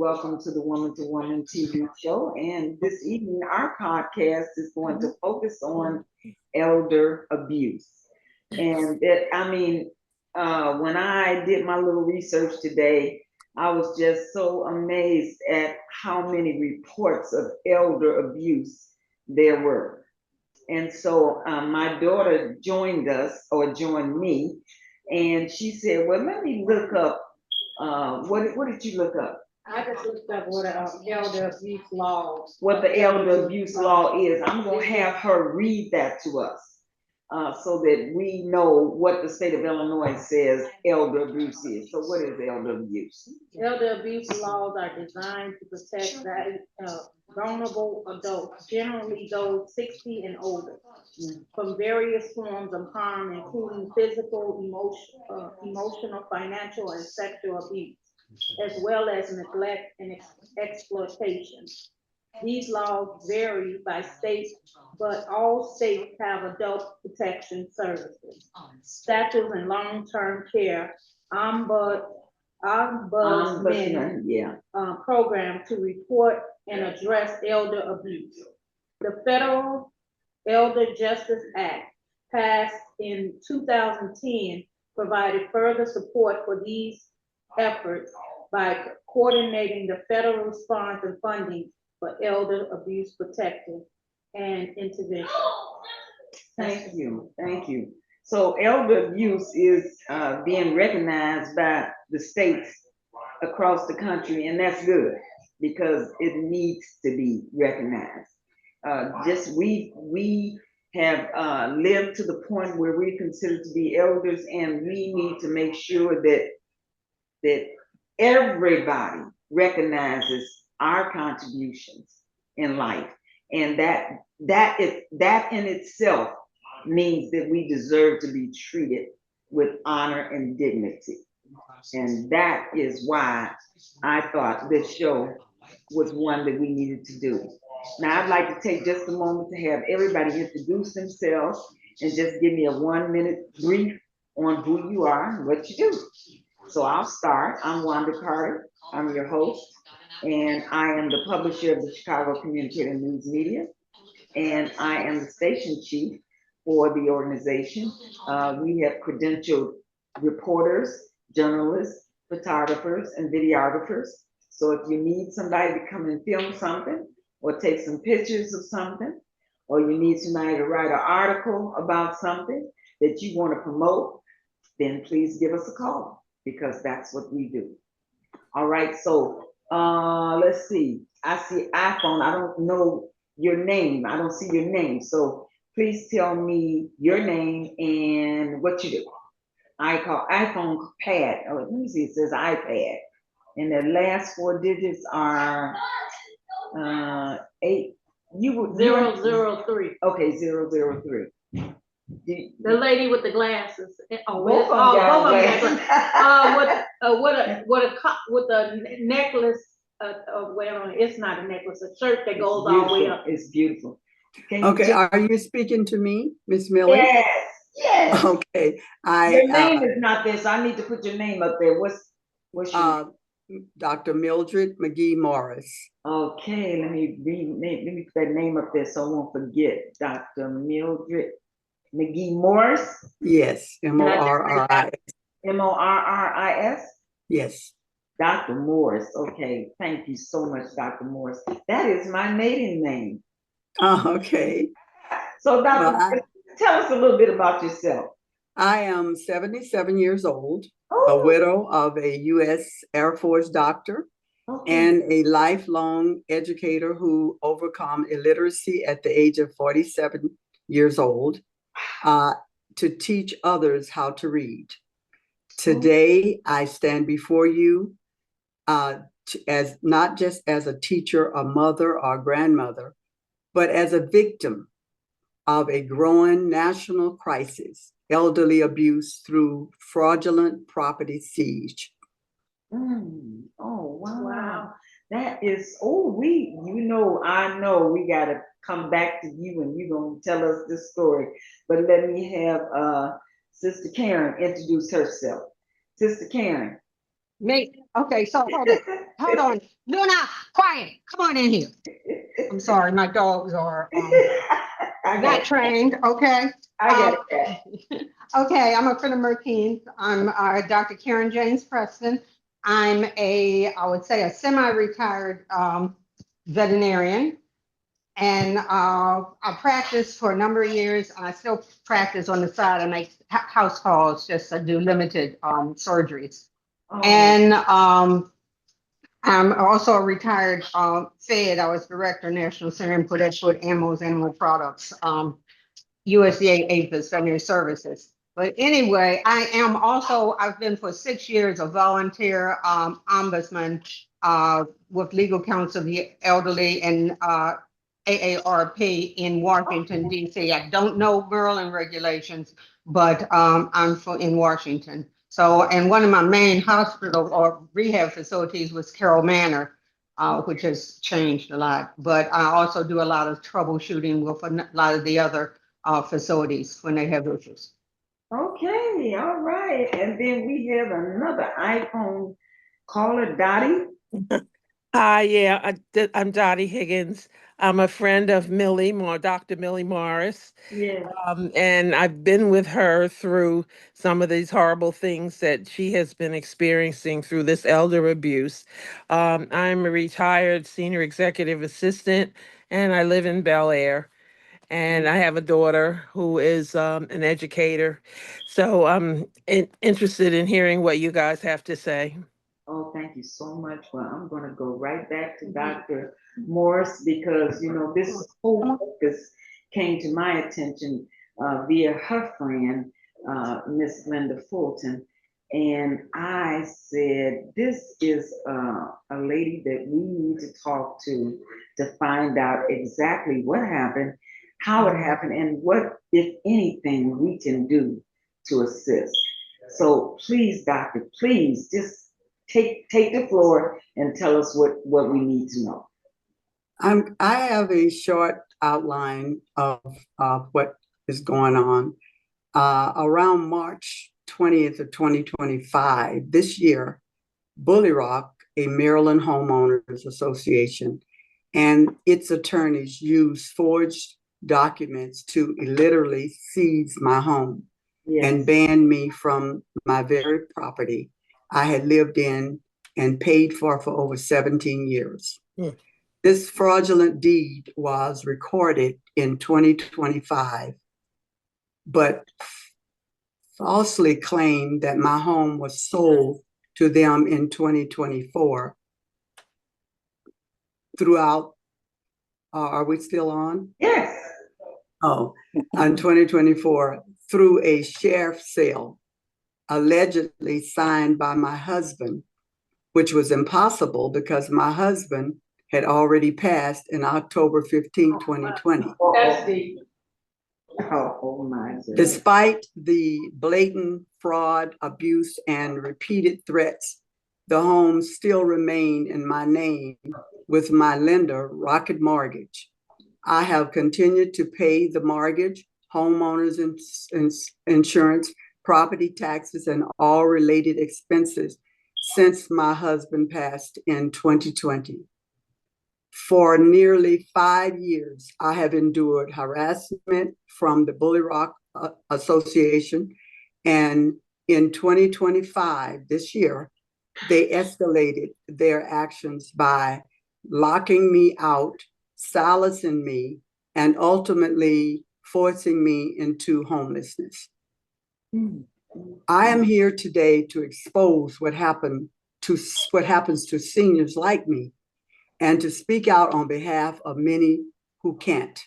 welcome to the Woman to Woman TV show. And this evening, our podcast is going to focus on elder abuse. And when I did my little research today, I was just so amazed at how many reports of elder abuse there were. And so my daughter joined us or joined me, and she said, "Well, let me look up. What did you look up? I just looked up what elder abuse law. What the elder abuse law is. I'm going to have her read that to us so that we know what the state of Illinois says elder abuse is. So what is elder abuse? Elder abuse laws are designed to protect vulnerable adults, generally those 60 and older, from various forms of harm, including physical, emotional, financial, and sexual abuse, as well as neglect and exploitation. These laws vary by state, but all states have adult protection services, statutes and long-term care, ombudsman Yeah. program to report and address elder abuse. The Federal Elder Justice Act, passed in 2010, provided further support for these efforts by coordinating the federal response and funding for elder abuse protection and intervention. Thank you. Thank you. So elder abuse is being recognized by the states across the country, and that's good because it needs to be recognized. We have lived to the point where we're considered to be elders, and we need to make sure that everybody recognizes our contributions in life, and that in itself means that we deserve to be treated with honor and dignity. And that is why I thought this show was one that we needed to do. Now, I'd like to take just a moment to have everybody introduce themselves and just give me a 1-minute brief on who you are and what you do. So I'll start. I'm Wanda Carter. I'm your host, and I am the publisher of the Chicago Communicator News Media, and I am the station chief for the organization. We have credentialed reporters, journalists, photographers, and videographers. So if you need somebody to come and film something or take some pictures of something, or you need somebody to write an article about something that you want to promote, then please give us a call because that's what we do. All right, so let's see. I see iPhone. I don't know your name. I don't see your name. So please tell me your name and what you do. I call iPhone pad. Oh, let me see. It says iPad. And the last 4 digits are 8. You would 003. Okay, 003. The lady with the glasses. Both of them with a necklace. Well, it's not a necklace. A shirt that goes all the way up. It's beautiful. Okay, are you speaking to me, Miss Millie? Yes. Okay. Your name is not there, so I need to put your name up there. What's your Dr. Mildred McGee Morris. Okay, let me put that name up there so I won't forget. Dr. Mildred McGee Morris? Yes, Morris. Morris? Yes. Dr. Morris. Okay, thank you so much, Dr. Morris. That is my maiden name. Okay. So, Dr. Tell us a little bit about yourself. I am 77 years old, a widow of a U.S. Air Force doctor, and a lifelong educator who overcome illiteracy at the age of 47 years old to teach others how to read. Today, I stand before you as not just as a teacher, a mother, or grandmother, but as a victim of a growing national crisis, elderly abuse through fraudulent property siege. Oh, wow. That is, I know we got to come back to you and you're going to tell us this story. But let me have Sister Karen introduce herself. Sister Karen, Okay, so hold on. Luna, quiet. Come on in here. I'm sorry, my dogs are I not got it. trained, okay? I got it. Okay, I'm a friend of Mertine. I'm Dr. Karen James Preston. I'm I would say, a semi-retired veterinarian. And I practiced for a number of years. And I still practice on the side. I make house calls, just I do limited surgeries. Oh, And I'm also a retired Fed. I was director of National Center for Food Animals, Animal Products, USDA APHIS, Veterinary Services. But anyway, I've been for 6 years a volunteer ombudsman with Legal Counsel of the Elderly and AARP in Washington, DC. I don't know Maryland regulations, but in Washington. So, and one of my main hospital or rehab facilities was Carroll Manor, which has changed a lot. But I also do a lot of troubleshooting with a lot of the other facilities when they have issues. okay, all right. And then we have another iPhone caller, Dottie. Hi, yeah, I'm Dottie Higgins. I'm a friend of Dr. Millie Morris, Yeah. and I've been with her through some of these horrible things that she has been experiencing through this elder abuse. I'm a retired senior executive assistant, and I live in Bel Air. And I have a daughter who is an educator. So I'm interested in hearing what you guys have to say. Oh, thank you so much. Well, I'm gonna go right back to Dr. Morris because, this whole focus came to my attention via her friend, Miss Linda Fulton. And I said, this is a lady that we need to talk to find out exactly what happened, how it happened, and what, if anything, we can do to assist. So please, doctor, please just take the floor and tell us what we need to know. I have a short outline of what is going on. Around March 20th of 2025, this year, Bully Rock, a Maryland homeowners association, and its attorneys used forged documents to literally seize my home and ban me from my very property I had lived in and paid for over 17 years. This fraudulent deed was recorded in 2025, but falsely claimed that my home was sold to them in 2024 throughout. Are we still on? Yes. Oh, in 2024 through a sheriff sale, allegedly signed by my husband, which was impossible because my husband had already passed in October 15, 2020. That's deep. Oh my goodness. Despite the blatant fraud, abuse, and repeated threats, the home still remained in my name with my lender, Rocket Mortgage. I have continued to pay the mortgage, homeowners insurance, property taxes, and all related expenses since my husband passed in 2020. For nearly 5 years, I have endured harassment from the Bully Rock Association. And in 2025, this year, they escalated their actions by locking me out, silencing me, and ultimately forcing me into homelessness. I am here today to expose what happens to seniors like me and to speak out on behalf of many who can't.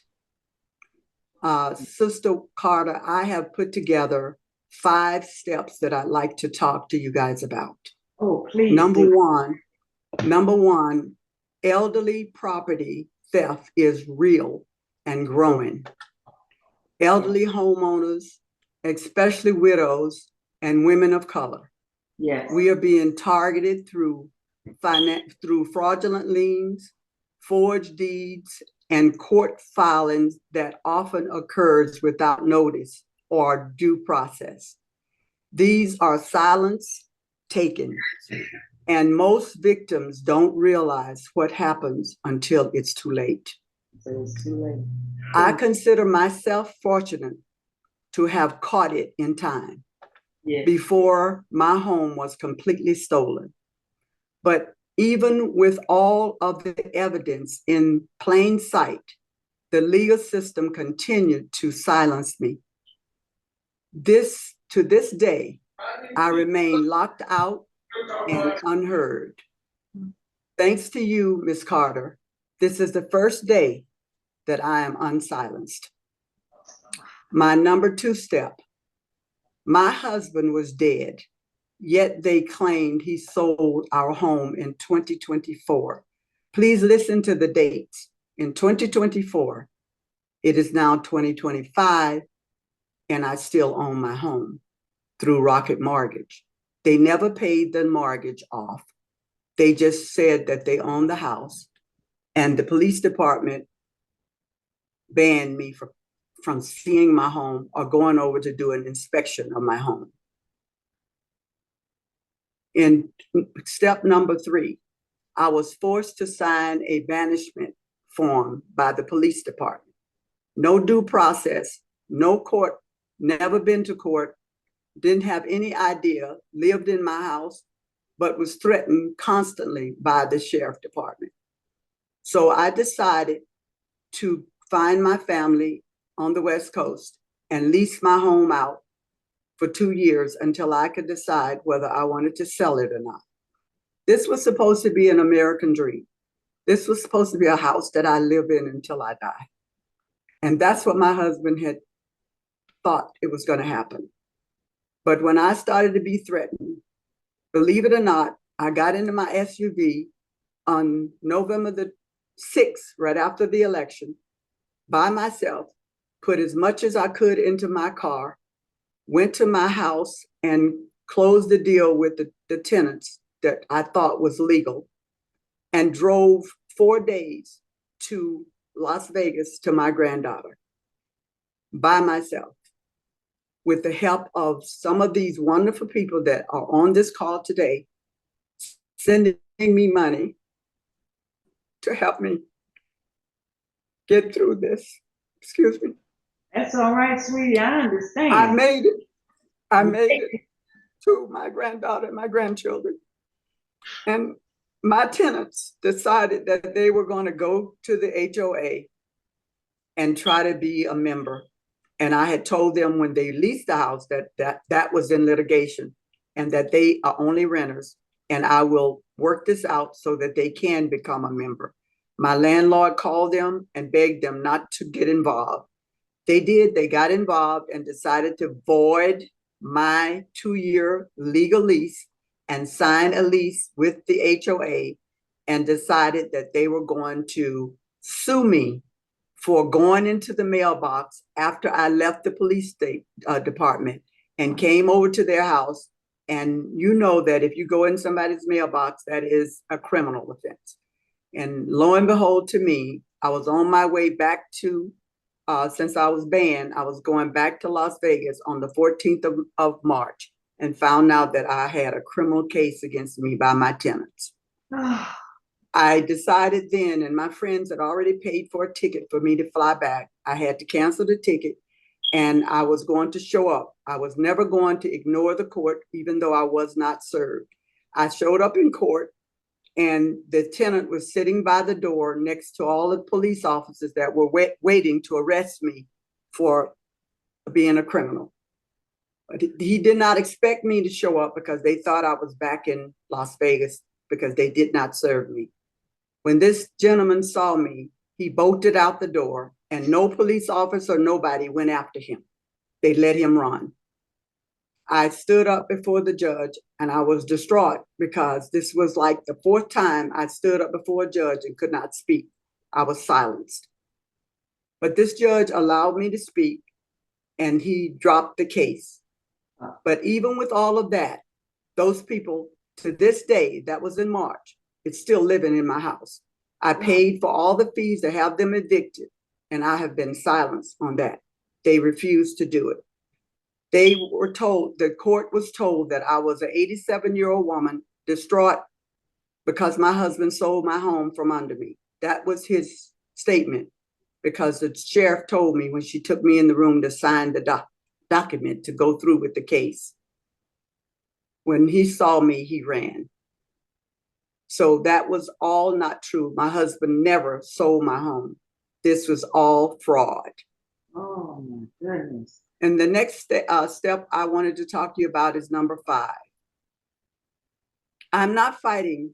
Sister Carter, I have put together 5 steps that I'd like to talk to you guys about. Oh, please. Number one, elderly property theft is real and growing. Elderly homeowners, especially widows and women of color, we are being targeted through fraudulent liens, forged deeds, and court filings that often occurs without notice or due process. These are silenced taken. And most victims don't realize what happens until it's too late. So it's too late. I consider myself fortunate to have caught it in time Yes. before my home was completely stolen. But even with all of the evidence in plain sight, the legal system continued to silence me. To this day, I remain locked out and unheard. Thanks to you, Ms. Carter, this is the first day that I am unsilenced. My number 2 step, my husband was dead, yet they claimed he sold our home in 2024. Please listen to the dates. In 2024, it is now 2025, and I still own my home through Rocket Mortgage. They never paid the mortgage off. They just said that they own the house, and the police department banned me from seeing my home or going over to do an inspection of my home. In step number 3, I was forced to sign a banishment form by the police department. No due process, no court, never been to court, didn't have any idea, lived in my house, but was threatened constantly by the sheriff department. So I decided to find my family on the West Coast and lease my home out for 2 years until I could decide whether I wanted to sell it or not. This was supposed to be an American dream. This was supposed to be a house that I live in until I die. And that's what my husband had thought it was going to happen. But when I started to be threatened, believe it or not, I got into my SUV on November the 6th, right after the election, by myself, put as much as I could into my car, went to my house and closed the deal with the tenants that I thought was legal, and drove 4 days to Las Vegas to my granddaughter by myself, with the help of some of these wonderful people that are on this call today, sending me money to help me get through this. Excuse me. That's all right, sweetie, I understand. I made it. I made it to my granddaughter and my grandchildren. And my tenants decided that they were going to go to the HOA and try to be a member. And I had told them when they leased the house that was in litigation and that they are only renters, and I will work this out so that they can become a member. My landlord called them and begged them not to get involved. They did. They got involved and decided to void my 2-year legal lease and sign a lease with the HOA, and decided that they were going to sue me for going into the mailbox after I left the police department and came over to their house. And you know that if you go in somebody's mailbox, that is a criminal offense. And lo and behold, to me, I was on my way back to, since I was banned, I was going back to Las Vegas on the 14th of March and found out that I had a criminal case against me by my tenants. I decided then, and my friends had already paid for a ticket for me to fly back. I had to cancel the ticket, and I was going to show up. I was never going to ignore the court, even though I was not served. I showed up in court, and the tenant was sitting by the door next to all the police officers that were waiting to arrest me for being a criminal. But he did not expect me to show up because they thought I was back in Las Vegas because they did not serve me. When this gentleman saw me, he bolted out the door, and no police officer, nobody went after him. They let him run. I stood up before the judge, and I was distraught because this was like the 4th time I stood up before a judge and could not speak. I was silenced. But this judge allowed me to speak, and he dropped the case. But even with all of that, those people, to this day, that was in March, it's still living in my house. I paid for all the fees to have them evicted, and I have been silenced on that. They refused to do it. They were told, the court was told that I was an 87-year-old woman, distraught because my husband sold my home from under me. That was his statement, because the sheriff told me when she took me in the room to sign the document to go through with the case. When he saw me, he ran. So that was all not true. My husband never sold my home. This was all fraud. Oh, my goodness. And the next step I wanted to talk to you about is number 5. I'm not fighting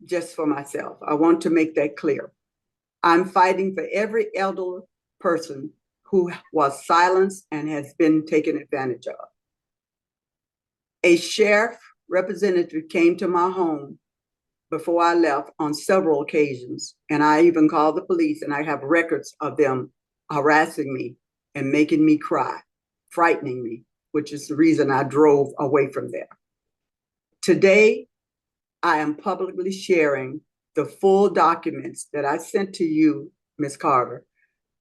just for myself. I want to make that clear. I'm fighting for every elder person who was silenced and has been taken advantage of. A sheriff representative came to my home before I left on several occasions, and I even called the police, and I have records of them harassing me and making me cry, frightening me, which is the reason I drove away from there. Today, I am publicly sharing the full documents that I sent to you, Ms. Carter.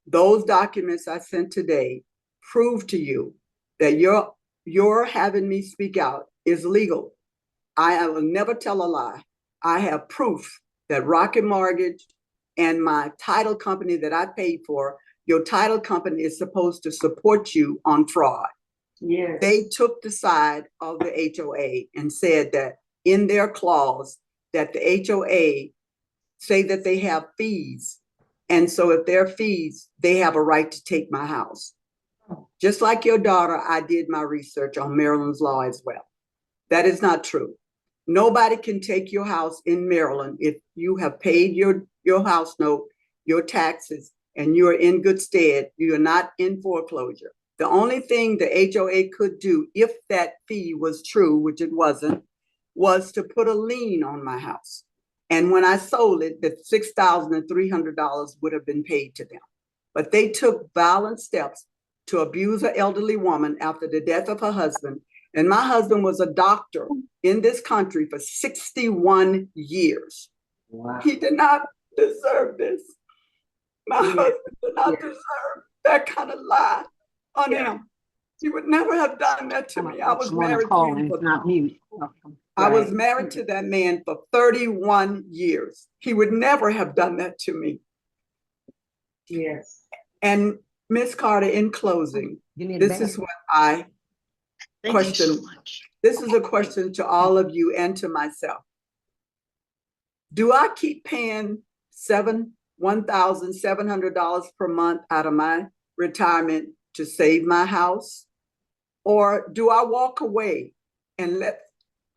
Those documents I sent today prove to you that your having me speak out is legal. I will never tell a lie. I have proof that Rocket Mortgage and my title company that I paid for, your title company is supposed to support you on fraud. Yes. They took the side of the HOA and said that in their clause that the HOA say that they have fees. And so if they're fees, they have a right to take my house. Just like your daughter, I did my research on Maryland's law as well. That is not true. Nobody can take your house in Maryland if you have paid your house note, your taxes, and you're in good stead. You're not in foreclosure. The only thing the HOA could do, if that fee was true, which it wasn't, was to put a lien on my house. And when I sold it, the $6,300 would have been paid to them. But they took violent steps to abuse an elderly woman after the death of her husband. And my husband was a doctor in this country for 61 years. Wow. He did not deserve this. My husband did not deserve that kind of lie on him. He would never have done that to me. I was married to him I was married to that man for 31 years. He would never have done that to me. Yes. And Ms. Carter, in closing, this is what I question. This is a question to all of you and to myself. Do I keep paying $1,700 per month out of my retirement to save my house? Or do I walk away and let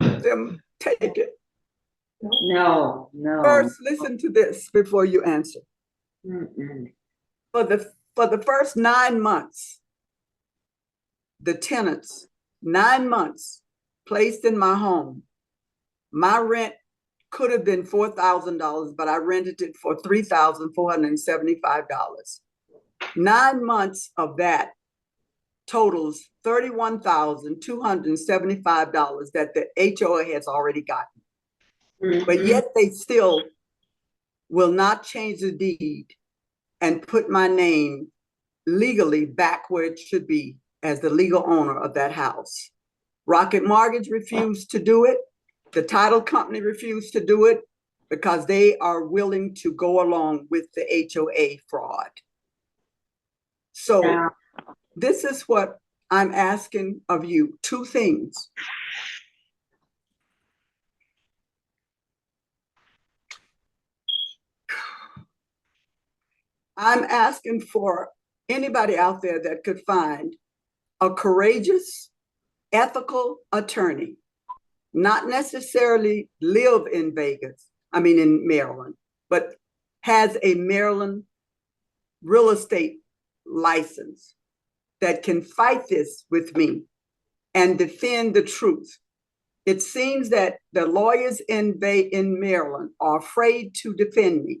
them take it? No. First, listen to this before you answer. Mm-mm. For the first 9 months, the tenants, 9 months placed in my home, my rent could have been $4,000, but I rented it for $3,475. 9 months of that totals $31,275 that the HOA has already gotten. Mm-hmm. But yet they still will not change the deed and put my name legally back where it should be as the legal owner of that house. Rocket Mortgage refused to do it. The title company refused to do it because they are willing to go along with the HOA fraud. So this is what I'm asking of you, 2 things. I'm asking for anybody out there that could find a courageous, ethical attorney, not necessarily live in in Maryland, but has a Maryland real estate license that can fight this with me and defend the truth. It seems that the lawyers in Maryland are afraid to defend me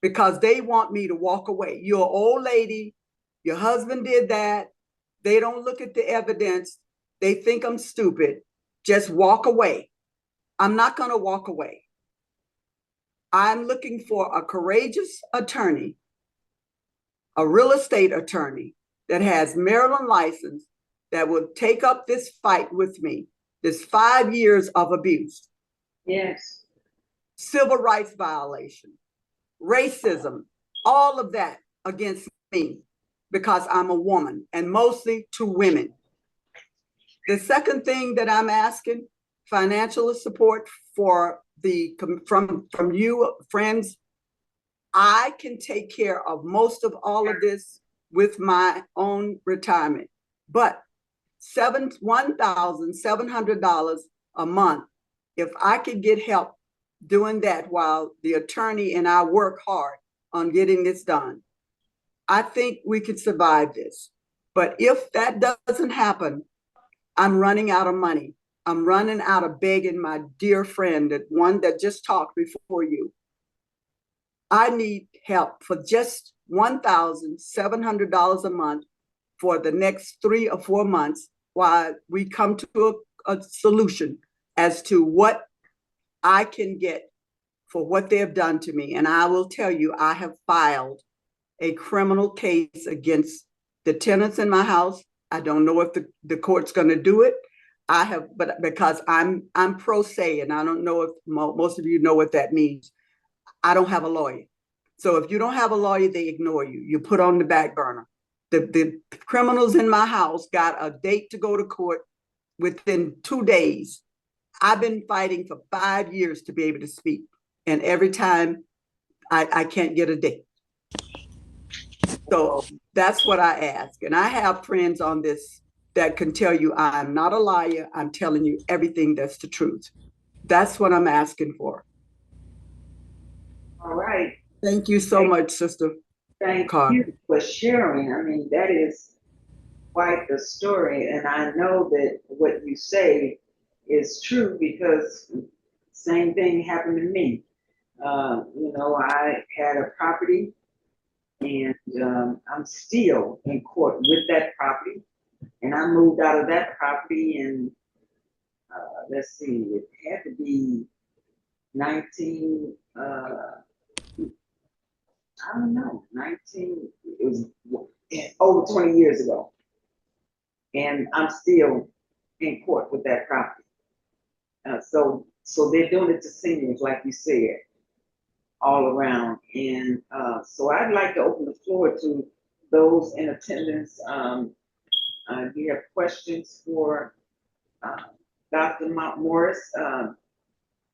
because they want me to walk away. You're an old lady, your husband did that. They don't look at the evidence. They think I'm stupid. Just walk away. I'm not going to walk away. I'm looking for a courageous attorney, a real estate attorney that has Maryland license, that will take up this fight with me, this 5 years of abuse, Yes. civil rights violation, racism, all of that against me because I'm a woman, and mostly to women. The second thing that I'm asking, financial support for from you friends. I can take care of most of all of this with my own retirement, but $1,700 a month, if I could get help doing that while the attorney and I work hard on getting this done, I think we could survive this. But if that doesn't happen, I'm running out of money. I'm running out of begging my dear friend, that one that just talked before you. I need help for just $1,700 a month for the next 3 or 4 months while we come to a solution as to what I can get for what they have done to me. And I will tell you, I have filed a criminal case against the tenants in my house. I don't know if the court's going to do it. I have, but because I'm pro se, and I don't know if most of you know what that means. I don't have a lawyer. So if you don't have a lawyer, they ignore you. You put on the back burner. The criminals in my house got a date to go to court within 2 days. I've been fighting for 5 years to be able to speak. And every time I can't get a date. So that's what I ask. And I have friends on this that can tell you I'm not a liar. I'm telling you everything that's the truth. That's what I'm asking for. All right. Thank you so much, Sister. Thank Carr. you for sharing. I mean, that is quite the story. And I know that what you say is true because same thing happened to me. I had a property and I'm still in court with that property. And I moved out of that property and let's see, it had to be 19, I don't know, 19, it was over 20 years ago. And I'm still in court with that property. So they're doing it to seniors, like you said, all around. And so I'd like to open the floor to those in attendance. Do you have questions for Dr. Mount Morris? Do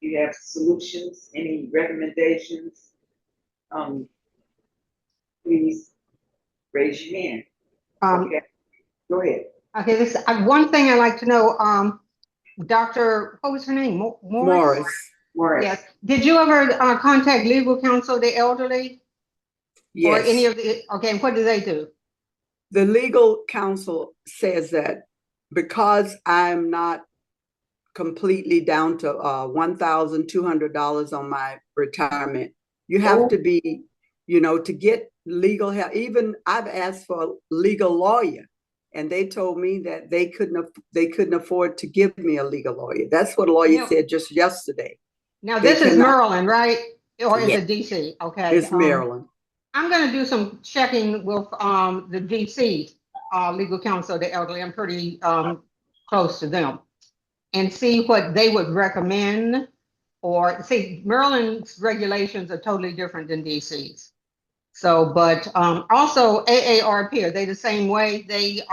you have solutions, any recommendations? Please raise your hand. Okay, go ahead. Okay, this, one thing I'd like to know, Dr., what was her name? Morris? Morris. Yes. Did you ever contact legal counsel, the elderly? Or any Yes. of the, okay, what do they do? The legal counsel says that because I'm not completely down to $1,200 on my retirement, you have to be, to get legal help. Even I've asked for a legal lawyer, and they told me that they couldn't afford to give me a legal lawyer. That's what a lawyer said just yesterday. Now, this is Maryland, right? Or is Yes. it DC? Okay. It's Maryland. I'm going to do some checking with the DC legal counsel, the elderly. I'm pretty close to them, and see what they would recommend. Or see, Maryland's regulations are totally different than DC's. So, but also AARP, are they the same way? They,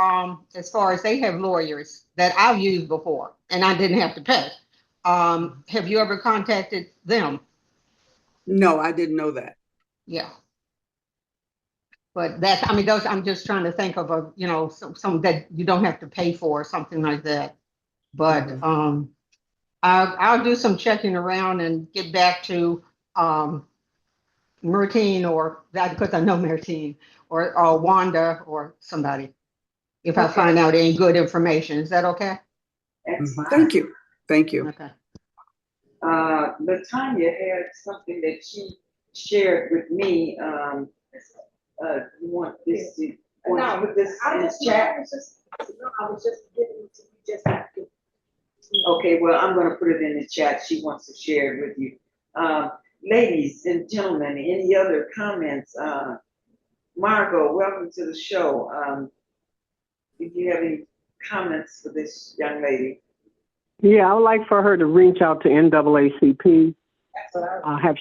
as far as they have lawyers that I've used before, and I didn't have to pay. Have you ever contacted them? No, I didn't know that. Yeah. But that, I mean, those, I'm just trying to think of some that you don't have to pay for or something like that. But I'll do some checking around and get back to Martine, or that, because I know Martine, or Wanda or somebody, if I find out any good information. Is that okay? That's fine. Thank you. Thank you. Okay. Latanya had something that she shared with me. You want this to, want to put this in the chat? I was just giving it to you just like this. Okay, well, I'm gonna put it in the chat. She wants to share it with you. Ladies and gentlemen, any other comments? Margot, welcome to the show. If you have any comments for this young lady? Yeah, I would like for her to reach out to NAACP. Have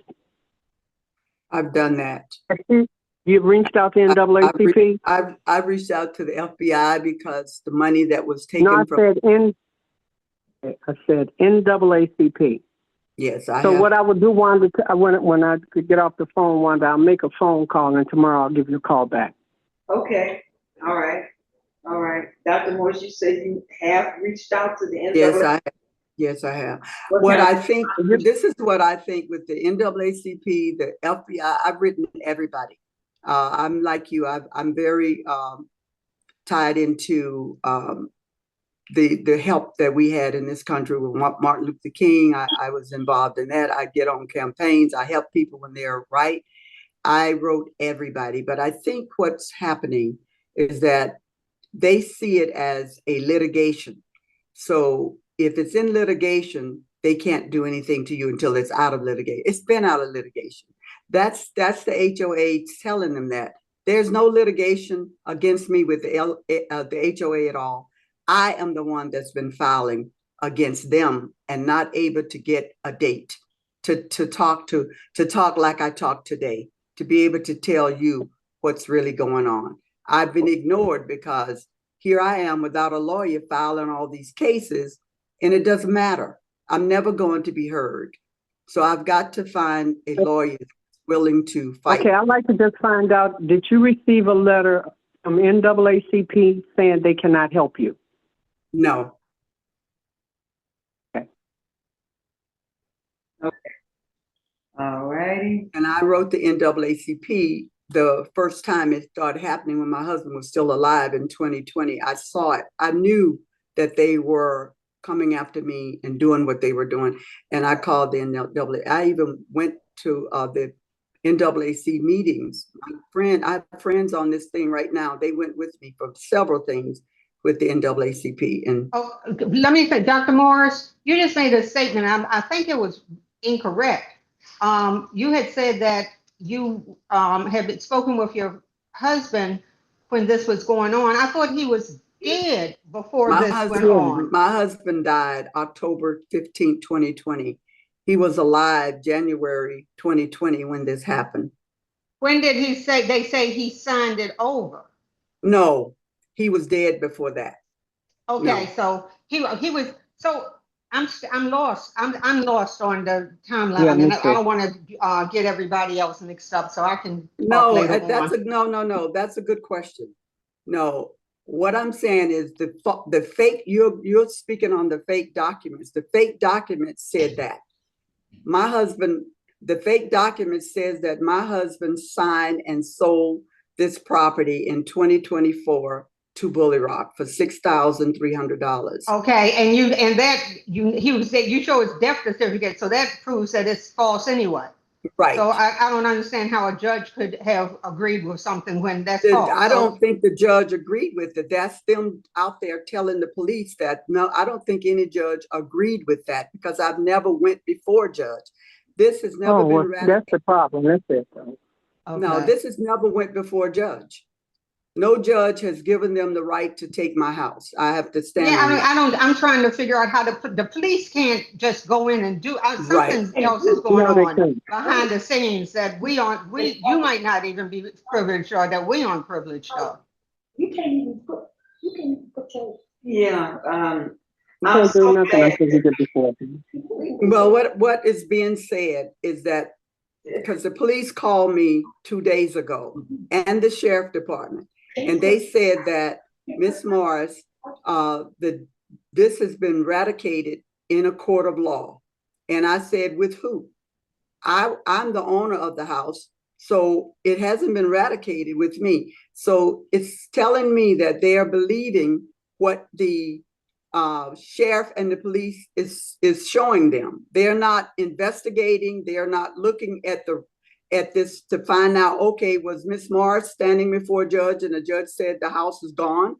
I've done that. you reached out to NAACP? I've reached out to the FBI because the money that was taken No, from. I said NAACP. Yes, I So have. what I would do, Wanda, when I could get off the phone, Wanda, I'll make a phone call, and tomorrow I'll give you a call back. Okay, all right, all right. Dr. Morris, you said you have reached out to the Yes, NAACP? yes, I have. What What kind I of- think, this is what I think with the NAACP, the FBI, I've written everybody. I'm like you, I'm very tied into the help that we had in this country with Martin Luther King. I was involved in that. I get on campaigns. I help people when they're right. I wrote everybody, but I think what's happening is that they see it as a litigation. So if it's in litigation, they can't do anything to you until it's out of litigation. It's been out of litigation. That's the HOA telling them that. There's no litigation against me with the HOA at all. I am the one that's been filing against them and not able to get a date to talk like I talk today, to be able to tell you what's really going on. I've been ignored because here I am without a lawyer filing all these cases, and it doesn't matter. I'm never going to be heard. So I've got to find a lawyer willing to fight. Okay, I'd like to just find out, did you receive a letter from NAACP saying they cannot help you? No. Okay. Okay. All righty. And I wrote the NAACP the first time it started happening when my husband was still alive in 2020. I saw it. I knew that they were coming after me and doing what they were doing. And I called the NAACP. I even went to the NAACP meetings. I have friends on this thing right now. They went with me for several things with the NAACP. And Oh, let me say, Dr. Morris, you just made a statement. I think it was incorrect. You had said that you had spoken with your husband when this was going on. I thought he was dead before this went on. my husband died October 15, 2020. He was alive January 2020 when this happened. When did he say, they say he signed it over? No, he was dead before that. Okay, No. so he was, so I'm lost. I'm lost on the timeline, Yeah, me and I too. don't want to get everybody else mixed up, so I can talk No, later that's on. no. That's a good question. No, what I'm saying is the fake. You're speaking on the fake documents. The fake documents said that my husband. The fake document says that my husband signed and sold this property in 2024 to Bully Rock for $6,300. Okay, and you show his death certificate, so that proves that it's false anyway. Right. So I don't understand how a judge could have agreed with something when that's false. I don't think the judge agreed with it. That's them out there telling the police that. No, I don't think any judge agreed with that because I've never went before judge. This has never been ratified. That's the problem. That's it, though. No, Okay. this has never went before judge. No judge has given them the right to take my house. I have to stand on that. I'm trying to figure out how the police can't just go in and do, Right. something else is going No, they on can't. behind the scenes that you might not even be privileged or that we aren't privileged of. You can't even put your. Yeah, You I'm can't do so nothing glad. until you get before. Well, what is being said is that because the police called me 2 days ago and the sheriff department, and they said that Miss Morris, this has been ratified in a court of law. And I said, with who? I'm the owner of the house, so it hasn't been ratified with me. So it's telling me that they are believing what the sheriff and the police is showing them. They're not investigating. They're not looking at this to find out, okay, was Miss Morris standing before a judge and the judge said the house is gone?